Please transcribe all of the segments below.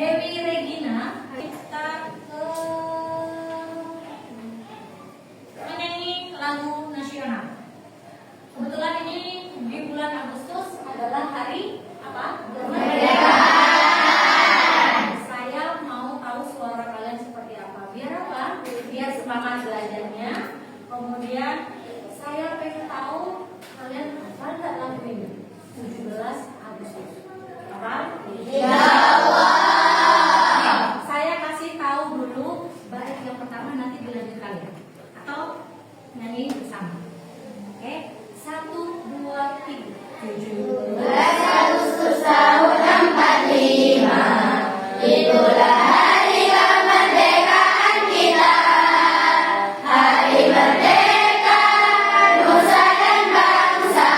Dewi Regina kita menyanyi lagu nasional. Kebetulan ini di bulan Agustus adalah hari apa? Kemerdekaan. Saya mau tahu suara kalian seperti apa. Biar apa? Biar semangat belajarnya. Kemudian saya pengen tahu kalian hafal nggak lagu ini? 17 Agustus. Apa? Iya. Saya kasih tahu dulu bait yang pertama, nanti dilanjutkan ya. Atau nyanyi bersama. Oke, 1, 2, 3. 17 Agustus tahun 45, itulah hari kemerdekaan kita. Hari merdeka nusa dan bangsa,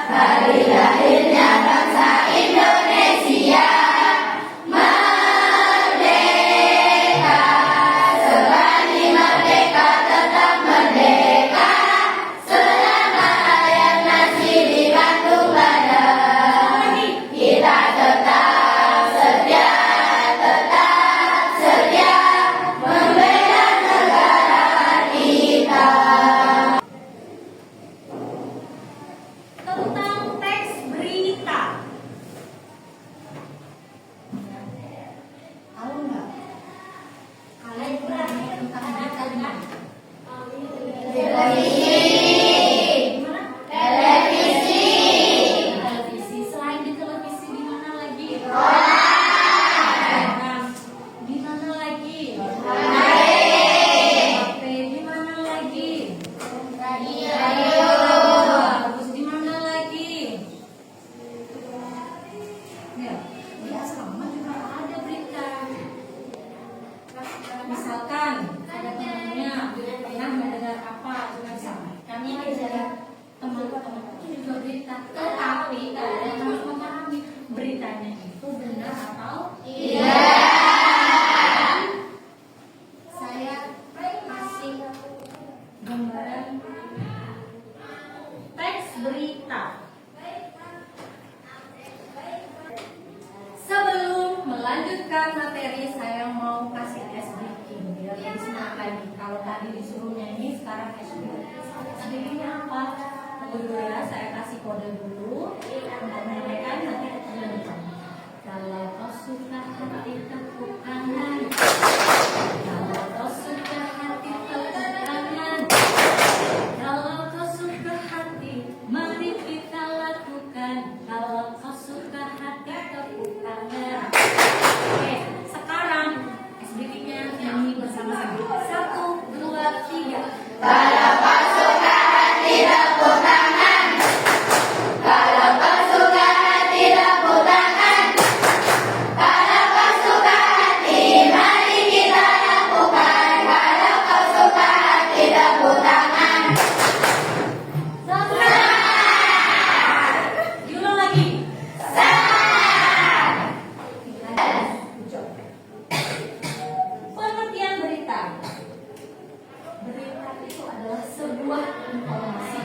hari lahirnya bangsa Indonesia. Merdeka, selagi merdeka tetap merdeka, selama ayat nasi di kandung badan. Kita tetap setia membela negara kita. Tentang teks berita, tahu nggak? Kalian berani tentang berita di mana? Televisi. Gimana? Televisi. Televisi. Selain di televisi, di mana lagi? Koran. Di mana lagi? HP. Di mana lagi? Radio. Terus di mana lagi? Ya, di asrama juga ada berita. Misalkan ada temannya pernah mendengar apa, juga kami aja teman-teman itu juga berita. Tetapi kalian harus memahami beritanya itu benar atau tidak. Saya kasih gambaran teks berita. Sebelum melanjutkan materi, saya mau kasih tes breaking biar lebih semangat lagi. Kalau tadi disuruh nyanyi, sekarang tes breaking. Breakingnya apa? Tunggu dulu ya, saya kasih kode dulu untuk menyampaikan, nanti kita lanjutkan. Kalau kau suka hati tepuk tangan. Kalau kau suka hati tepuk tangan. Kalau kau suka hati, mari kita lakukan. Kalau kau suka hati tepuk tangan. Oke, sekarang SBK-nya nyanyi bersama-sama. 1, 2, 3. Kalau kau suka hati tepuk tangan. Kalau kau suka hati tepuk tangan. Kalau kau suka hati, mari kita lakukan. Kalau kau suka hati tepuk tangan. Semangat. Diulang lagi. Semangat. Pengertian berita. Berita itu adalah sebuah informasi,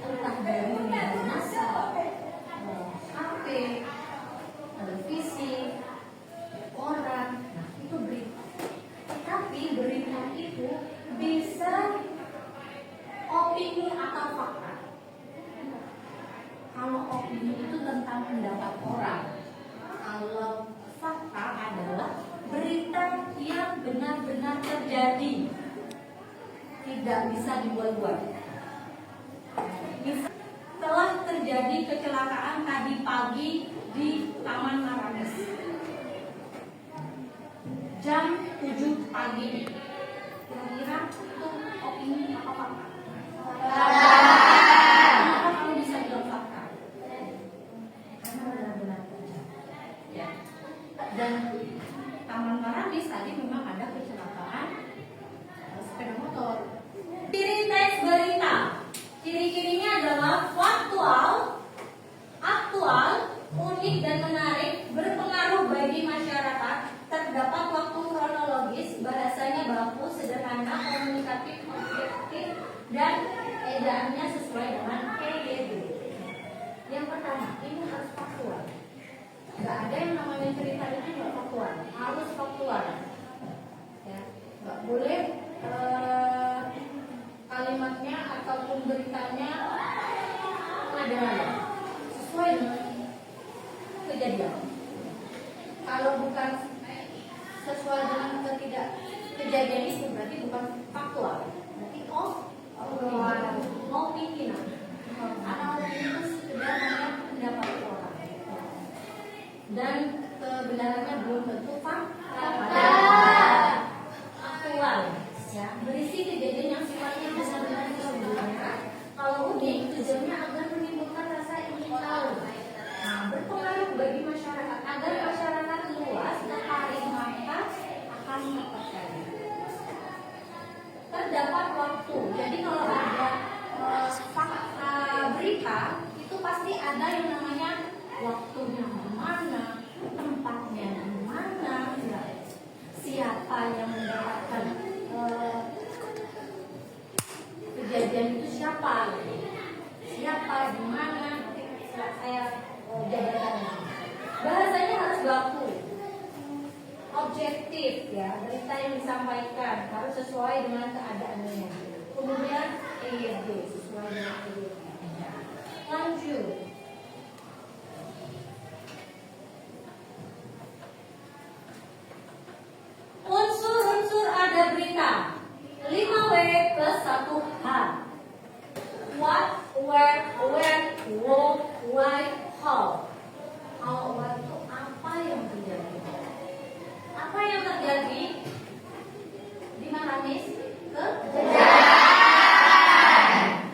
entah dari media massa, HP, televisi, koran. Nah, itu berita. Tapi berita itu bisa opini atau fakta. Kalau opini itu tentang pendapat orang. Kalau fakta adalah berita yang benar-benar terjadi, tidak bisa dibuat-buat. Telah terjadi kecelakaan tadi pagi di Taman Maramis jam 7 pagi. Kira-kira itu opini apa fakta? Kenapa kamu bisa bilang fakta? Karena benar-benar terjadi. Ya. Dan Taman Maramis tadi memang ada kecelakaan sepeda motor. Ciri teks berita. Ciri-cirinya adalah aktual, unik dan menarik, berpengaruh bagi masyarakat, terdapat waktu kronologis, bahasanya baku, sederhana, komunikatif, objektif, dan edaannya sesuai dengan PBB. Yang pertama, ini harus faktual. Nggak ada ada yang namanya cerita itu nggak faktual, harus faktual. Ya, nggak boleh kalimatnya ataupun beritanya ada sesuai dengan kejadian. Kalau bukan sesuai dengan kejadian itu berarti bukan faktual, berarti opini. Atau opini itu sekedar hanya pendapat orang dan kebenarannya belum tentu faktual. Ya, berisi kejadian yang sifatnya benar-benar sesungguhnya. Kalau unik, tujuannya agar menimbulkan rasa ingin tahu. Nah, berpengaruh bagi masyarakat agar masyarakat luas tertarik maka akan mempercayai. Terdapat waktu. Jadi kalau ada fakta berita itu pasti ada yang namanya waktunya di mana, tempatnya di mana, ya. Siapa yang mendapatkan kejadian itu siapa, di mana, saya jabatannya. Bahasanya harus baku, objektif, ya. Berita yang disampaikan harus sesuai dengan keadaannya. Kemudian EYD sesuai dengan EYD. Lanjut. Unsur-unsur ada berita 5W plus 1H. What, where, when, who, why, how. How, what itu apa yang terjadi? Apa yang terjadi? Di mana, Miss?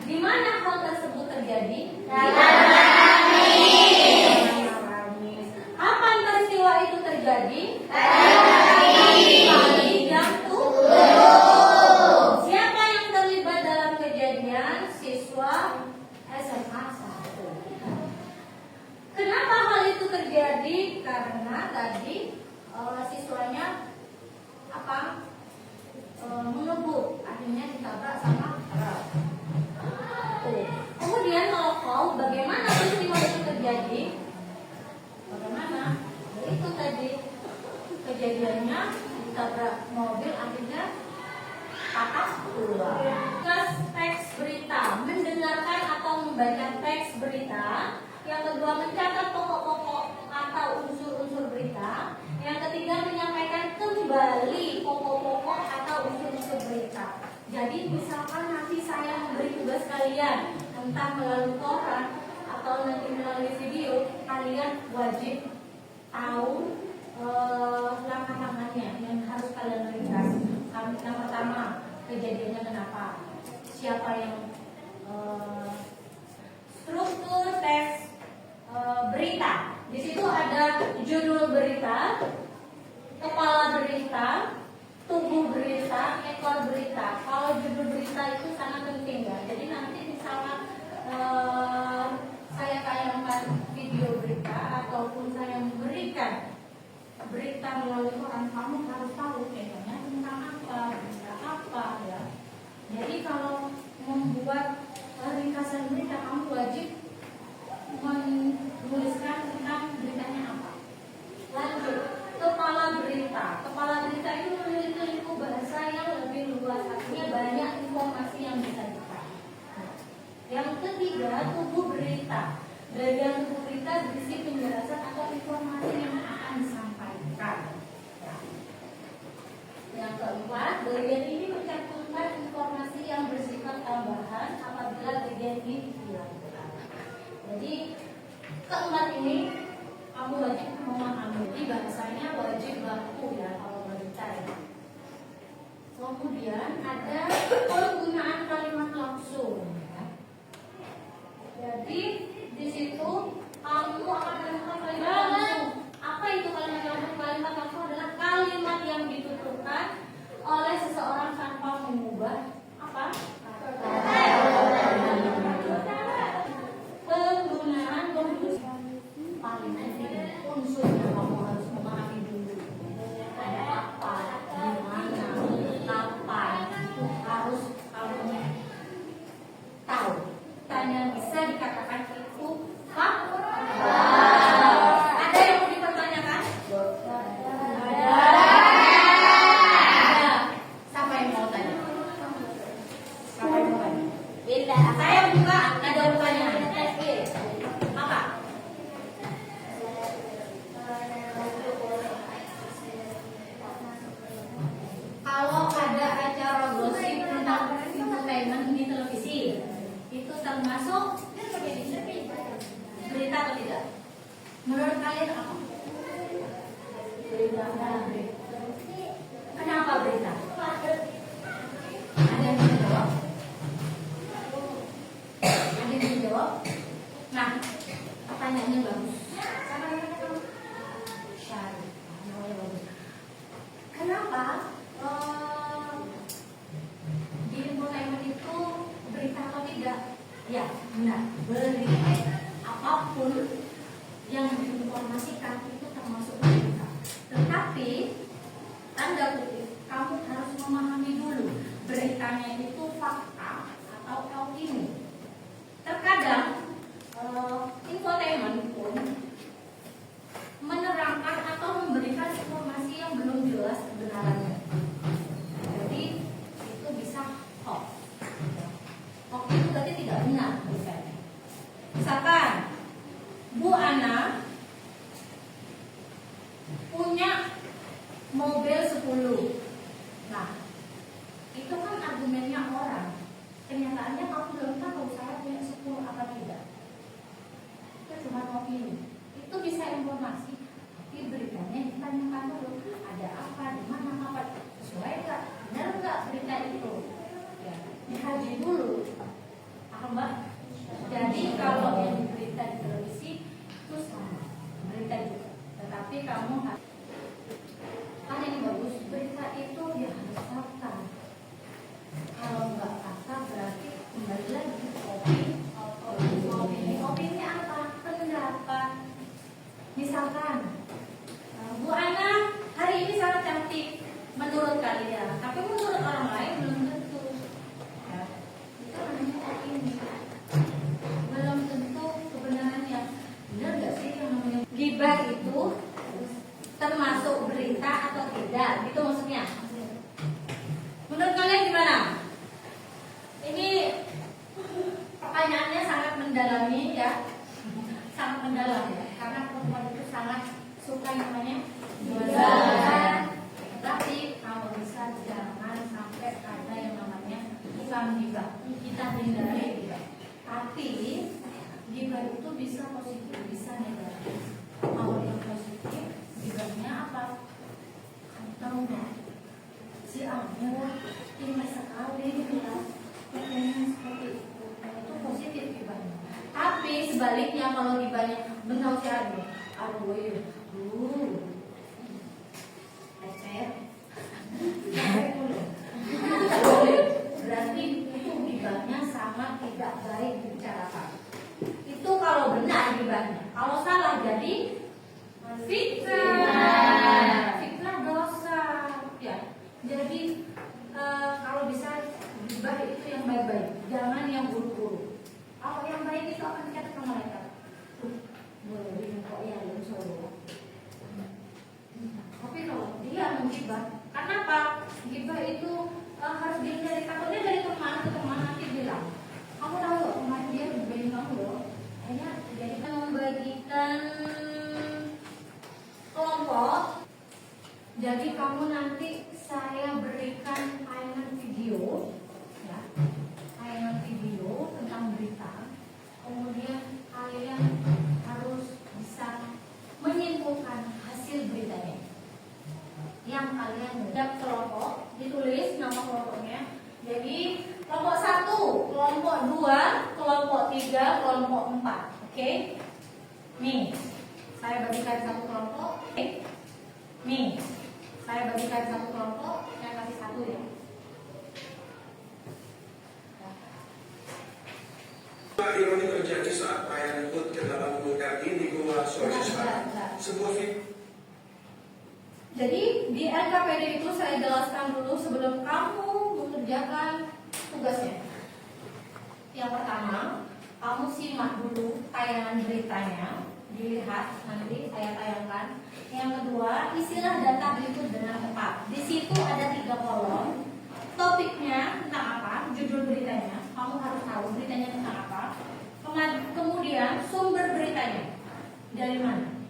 Di mana hal tersebut terjadi? Kapan peristiwa itu terjadi? Siapa yang terlibat dalam kejadian? Siswa SMA 1. Kenapa hal itu terjadi? Karena tadi siswanya mengebuk, akhirnya ditabrak sama truk. Kemudian kalau bagaimana peristiwa itu terjadi? Bagaimana? Itu tadi kejadiannya ditabrak mobil, akhirnya patah tulang. Teks berita, mendengarkan atau membaca teks berita. Yang kedua, mencatat pokok-pokok atau unsur-unsur berita. Yang ketiga, menyampaikan kembali pokok-pokok atau unsur-unsur berita. Jadi misalkan nanti saya memberi tugas kalian, entah melalui koran atau nanti melalui video, kalian wajib tahu langkah-langkahnya yang harus kalian ringkas. Yang pertama, kejadiannya kenapa, siapa yang struktur teks berita. Di situ ada judul berita, kepala berita, tubuh berita, ekor berita. Kalau judul berita itu sangat penting, ya. Jadi nanti misalnya saya tayangkan video berita ataupun saya memberikan berita melalui koran, kamu harus tahu temanya tentang apa, berita apa, ya. Jadi kalau membuat ringkasan berita, kamu wajib menuliskan tentang beritanya apa. Lanjut, kepala berita. Kepala berita itu memiliki lingkup bahasa yang lebih luas, artinya banyak informasi yang bisa didapat. Yang ketiga, tubuh berita. Bagian tubuh berita berisi penjelasan atau informasi yang akan disampaikan. Yang keempat, bagian ini mencantumkan informasi yang bersifat tambahan apabila bagian ini dihilangkan. Jadi keempat ini kamu wajib memahami. Jadi bahasanya wajib baku, ya, kalau berita, ya. Kemudian ada penggunaan kalimat langsung, ya. Jadi di situ kamu akan menemukan kalimat langsung. Apa itu kalimat langsung? Kalimat langsung adalah kalimat yang dituturkan oleh seseorang tanpa mengubah apa? Penggunaan paling penting, unsur yang kamu harus memahami dulu. Ada apa, di mana, kapan, itu harus kamu tahu. Dan yang bisa dikatakan itu fakta. tidak? Menurut kalian apa? Berita. Kenapa berita? Ada yang bisa jawab? Ada yang bisa jawab? Nah, pertanyaannya bagus. Siapa namanya kamu? Syarif. Namanya bagus. Kenapa di infotainment itu berita atau tidak? Ya, benar. Berita apapun yang diinformasikan itu termasuk berita. Tetapi tanda kutip, kamu harus memahami dulu beritanya itu fakta atau opini. Terkadang infotainment pun menerangkan atau memberikan informasi yang belum jelas kebenarannya. Jadi itu bisa hoax. Hoax itu berarti tidak benar misalnya. Misalkan Bu Ana punya mobil 10. Nah, itu kan argumennya orang. Kenyataannya kamu belum tahu saya punya 10 apa tidak. Itu cuma opini. Itu bisa informasi. Tapi beritanya ditanyakan dulu, ada apa, di mana, apa, sesuai nggak, benar nggak berita itu. Ya, dikaji dulu. Paham, Mbak? Jadi kalau yang berita di televisi itu sama, berita juga. Tetapi kamu harus kan yang bagus, berita itu ya harus fakta. Kalau nggak fakta berarti kembali lagi opini apa? Pendapat. Misalkan Bu Ana hari ini sangat cantik menurut kalian, tapi menurut orang lain belum tentu. Ya, itu namanya opini. Belum tentu kebenarannya. Benar nggak sih yang namanya gibah itu termasuk berita atau tidak? Gitu maksudnya. Menurut kalian gimana? Ini pertanyaannya sangat mendalami ya. Sangat mendalam ya. Karena perempuan itu sangat suka namanya gibah. Tapi kalau bisa jangan sampai ada yang namanya tukang gibah. Kita hindari gibah. Tapi gibah itu bisa positif, bisa negatif. Kalau yang positif, gibahnya apa? Kamu tahu nggak? Si Amur ini sekali ya, pengen seperti itu. Itu positif gibahnya. Tapi sebaliknya kalau gibahnya benar si Amur, berarti itu gibahnya sama tidak baik dibicarakan. Itu kalau benar gibahnya. Kalau salah jadi fitnah. Fitnah dosa. Ya. Jadi kalau bisa gibah itu yang baik-baik, jangan yang buruk-buruk. Kalau yang baik itu akan dikatakan malaikat. Boleh kok ya lucu. Tapi kalau dia menggibah, kenapa? Gibah itu harus dihindari. Takutnya dari teman ke teman nanti bilang, kamu tahu loh kemarin dia ngebayin kamu loh. Akhirnya jadi membagikan kelompok. Jadi kamu nanti saya berikan tayangan video, ya, tayangan video tentang berita. Kemudian kalian harus bisa menyimpulkan hasil beritanya. Yang kalian setiap kelompok ditulis nama kelompoknya. Jadi kelompok 1, kelompok 2, kelompok 3, kelompok 4. Oke? Nih, saya bagikan satu kelompok. Nih, saya bagikan satu kelompok. Saya kasih satu ya. Ironi terjadi saat perayaan HUT ke-80 RI di Goa, Sulawesi Selatan. Sebuah Jadi di LKPD itu saya jelaskan dulu sebelum kamu mengerjakan tugasnya. Yang pertama, kamu simak dulu tayangan beritanya, dilihat nanti saya tayangkan. Yang kedua, isilah data berikut dengan tepat. Di situ ada 3 kolom. Topiknya tentang apa, judul beritanya, kamu harus tahu beritanya tentang apa. Kemudian sumber beritanya dari mana.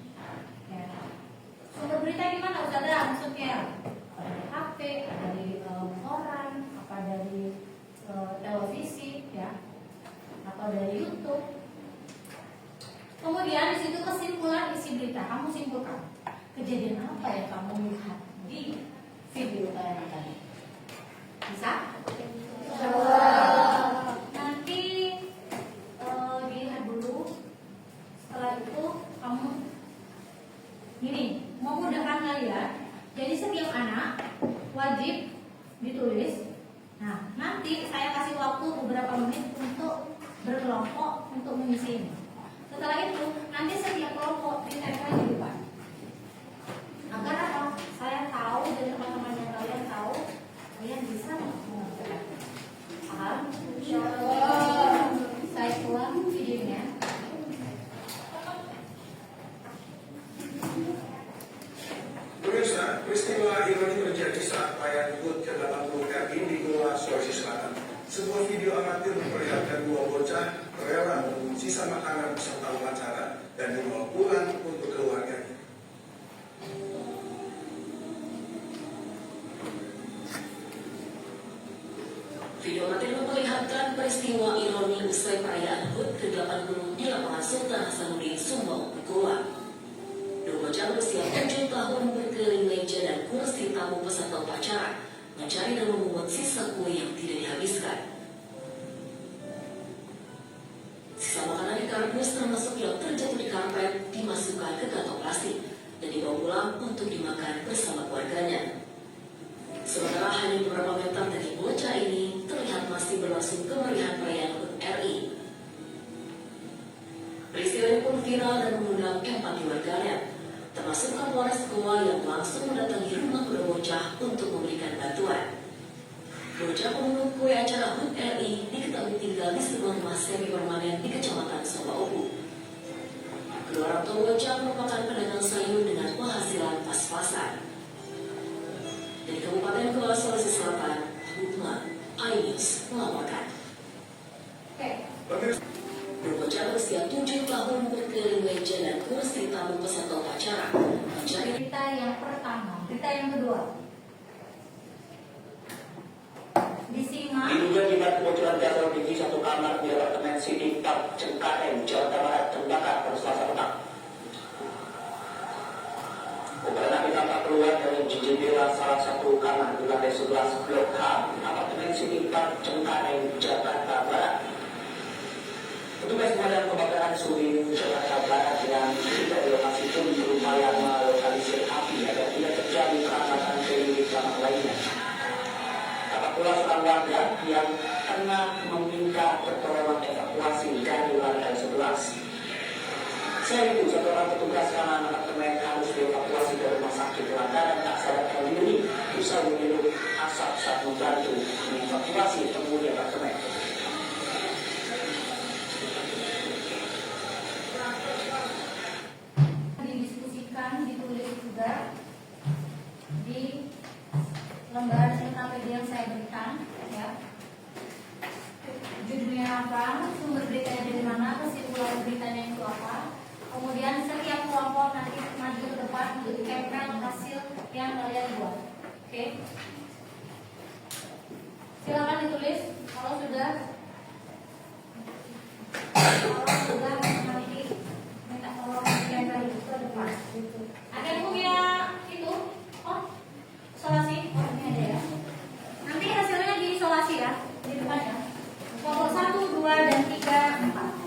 Sumber berita di mana Ustazah? Maksudnya dari HP, dari koran, apa dari televisi, ya, atau dari YouTube. Kemudian di kesimpulan isi berita. Kamu simpulkan. Kejadian apa yang kamu lihat di video tayangan tadi? Bisa? Nanti dilihat dulu. Setelah itu kamu gini, memudahkan kalian. Jadi setiap anak wajib ditulis. Nah, nanti saya kasih waktu beberapa menit untuk berkelompok untuk mengisi ini. Setelah itu, nanti setiap kelompok ditempel di depan. Agar apa? Saya tahu dan teman-teman yang kalian tahu, kalian bisa mengerjakan. Paham? Insyaallah. Saya ulang videonya. Pemirsa, peristiwa ironi terjadi saat perayaan HUT ke-80 RI di Goa, Sulawesi Selatan. Sebuah video amatir memperlihatkan dua bocah rela menunggu sisa makanan peserta upacara dan dibawa pulang untuk keluarganya. Video amatir memperlihatkan peristiwa ironi usai perayaan HUT ke-80 di lapangan Sultan Hasanuddin, Sumbawa, Goa. Dua bocah berusia 7 tahun berkeliling meja dan kursi tamu peserta upacara, mencari dan memungut sisa kue yang tidak dihabiskan. Sisa makanan di kardus termasuk yang terjatuh di karpet dimasukkan ke kantong plastik dan dibawa pulang untuk dimakan bersama keluarganya. Sementara hanya beberapa meter dari bocah ini terlihat masih berlangsung kemeriahan perayaan HUT RI. Peristiwa ini pun viral dan mengundang empati warganet, termasuk Kapolres Goa yang langsung mendatangi rumah kedua bocah untuk memberikan bantuan. Bocah pemungut kue acara HUT RI diketahui tinggal di sebuah rumah semi permanen di Kecamatan Sobaobu. Kedua orang tua bocah merupakan pedagang sayur dengan penghasilan pas-pasan. Dari Kabupaten Goa, Sulawesi Selatan, Hutma iNews melaporkan. Dua bocah berusia 7 tahun berkeliling meja dan kursi tamu peserta upacara mencari. Berita yang pertama, berita yang kedua. Disimak. Diduga akibat kebocoran gas LPG satu kamar di apartemen City Park Cengkareng, Jakarta Barat terbakar pada Selasa petang. Kobaran api tampak keluar dari jendela salah satu kamar di lantai 11 Blok H, apartemen City Park Cengkareng, Jakarta Barat. Petugas pemadam kebakaran Surin, Jakarta Barat yang tiba di lokasi pun berupaya melokalisir api agar tidak terjadi keramatan ke unit kamar lainnya. Dapat pula seorang warga yang tengah meminta pertolongan evakuasi dari lantai 11. Selain itu, satu orang petugas keamanan apartemen harus dievakuasi ke rumah sakit lantaran tak sadarkan diri usai menghirup asap saat membantu mengevakuasi penghuni apartemen. Didiskusikan, ditulis juga di lembaran SKPD yang saya berikan, ya. Judulnya apa, sumber beritanya dari mana, kesimpulan beritanya itu apa. Kemudian setiap kelompok nanti maju ke depan untuk ditempel hasil yang kalian buat. Oke? Silakan ditulis kalau sudah nanti minta tolong ditempel ke depan. Ada yang punya itu? Oh, isolasi? Oh, ini ada ya. Nanti hasilnya diisolasi ya, di depan ya. Kelompok 1, 2, dan 3, 4.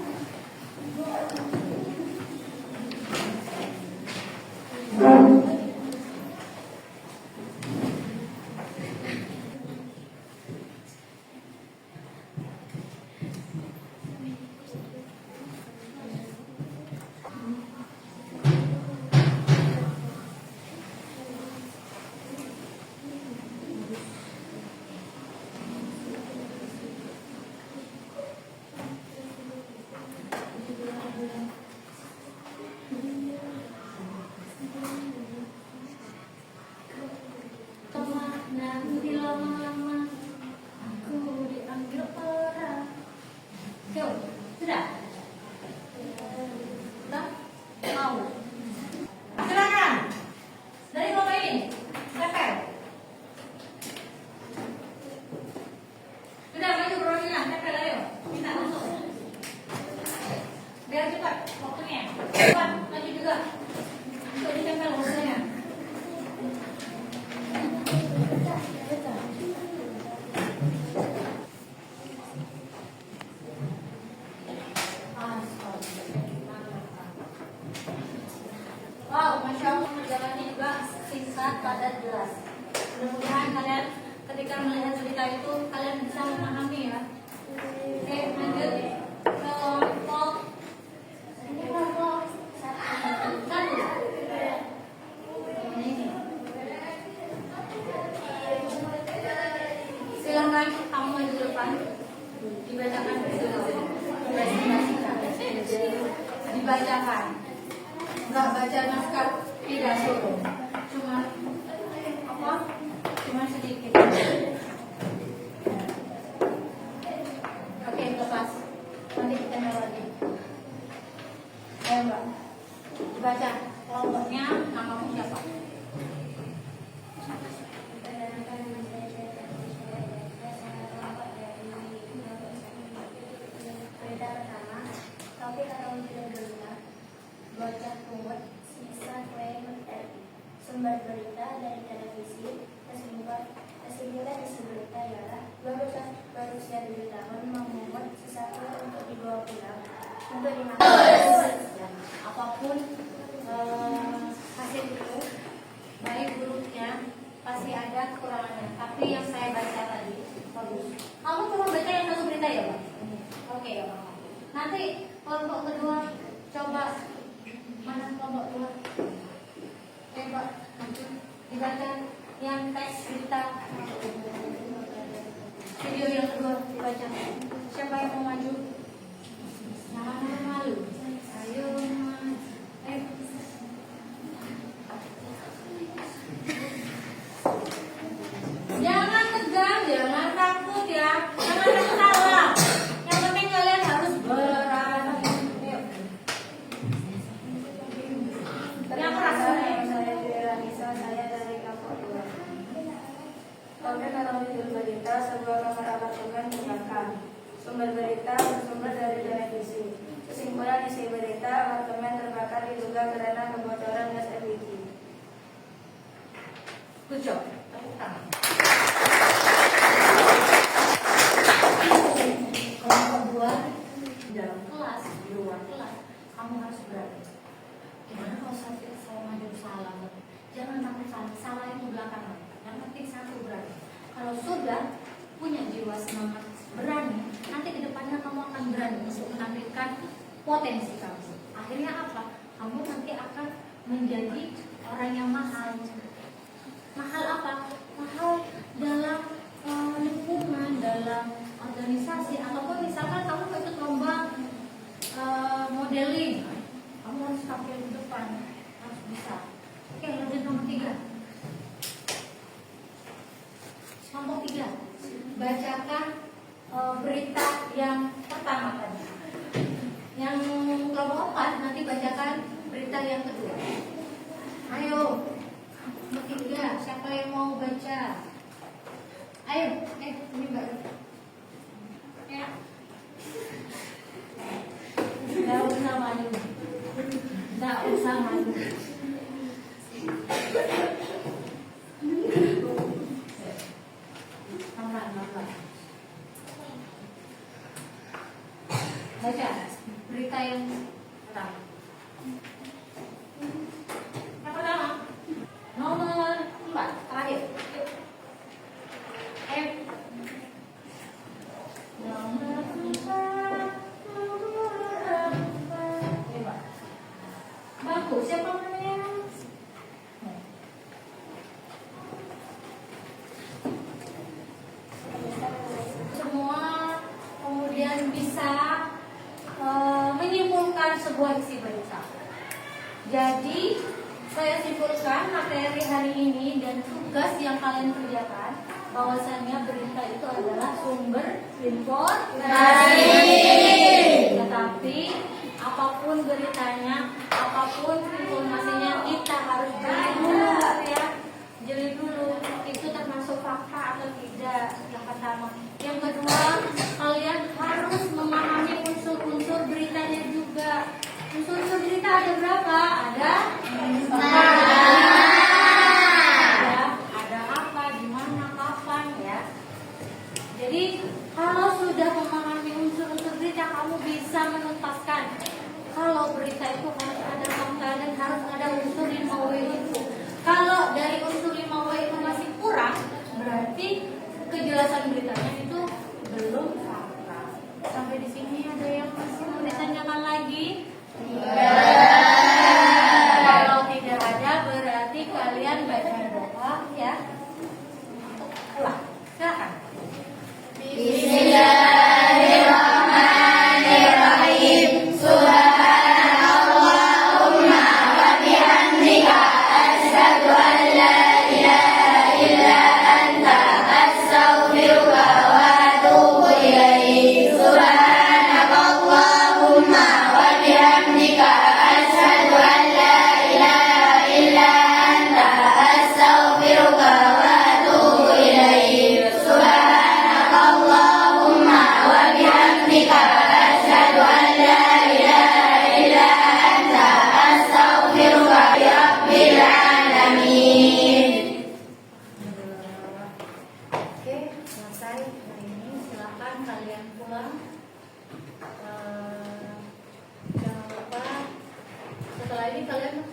Wow, Masya Allah, perjalanannya juga singkat, padat, jelas. Mudah-mudahan kalian ketika melihat cerita itu, kalian bisa memahami ya. Oke, lanjut. Kelompok ini kelompok satu. Ini. Silakan kamu maju depan. Dibacakan dulu. Dibacakan. Enggak baca naskah tidak suruh. Cuma apa? Cuma sedikit. Oke, lepas. Nanti kita lagi. Ayo Mbak, dibaca kelompoknya, namamu siapa? Berita pertama, topik atau berita, bocah pungut, sisa kue menteri. Sumber berita dari televisi, kesimpulan isi berita ialah dua bocah berusia 7 tahun memungut sisa kue untuk dibawa pulang untuk dimakan. Apapun hasil itu, baik buruknya pasti ada kekurangannya. Tapi yang saya baca tadi bagus. Kamu cuma baca yang satu berita ya, Pak? Oke ya, Pak. Nanti kelompok kedua coba mana kelompok kedua? Coba dibaca yang teks berita. Video yang kedua dibaca. Siapa yang mau maju? Jangan malu. Ayo maju. Jangan tegang, jangan takut ya. Jangan tertawa. Yang penting kalian harus berani. Yang keras. Saya Dira Nisa, saya dari kelompok 2. Topik atau judul berita, sebuah kamar apartemen terbakar. Sumber berita bersumber dari televisi. Kesimpulan isi berita, apartemen terbakar diduga karena kebocoran gas LPG. Good job. Tepuk tangan. Kelompok 2 dalam kelas, di luar kelas, kamu harus berani. Gimana kalau saya maju salah? Jangan takut salah, salah itu belakangan. Yang penting satu berani. Kalau sudah punya jiwa semangat berani, nanti ke depannya kamu akan berani untuk menampilkan potensi kamu. Akhirnya apa? Kamu nanti akan menjadi orang yang mahal. Mahal apa? Mahal dalam lingkungan, dalam organisasi, ataupun misalkan kamu ikut lomba modeling, kamu harus tampil di depan, harus bisa. Oke, lanjut nomor 3. Kelompok 3, bacakan berita yang pertama tadi. Yang kelompok 4 nanti bacakan berita yang kedua. Ayo, nomor 3, siapa yang mau baca? Ayo, ini Mbak. Ya. Nggak usah malu. Nggak usah malu. Baca berita yang pertama. Yang pertama, nomor 4, terakhir. Nomor 4. Bagus, siapa namanya? Semua kemudian bisa menyimpulkan sebuah isi berita. Jadi saya simpulkan materi hari ini dan tugas yang kalian kerjakan, bahwasannya berita itu adalah sumber informasi. Tetapi apapun beritanya, apapun informasinya, kita harus jeli dulu ya. Jeli dulu, itu termasuk fakta atau tidak, yang pertama. Yang kedua, kalian harus memahami unsur-unsur beritanya juga. Unsur-unsur berita ada berapa? Ada apa, di mana, kapan ya. Jadi kalau sudah memahami unsur-unsur berita, kamu bisa menuntaskan. Kalau berita itu harus ada fakta dan harus ada unsur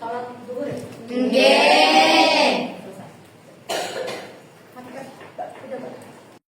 sholat zuhur. Nggih.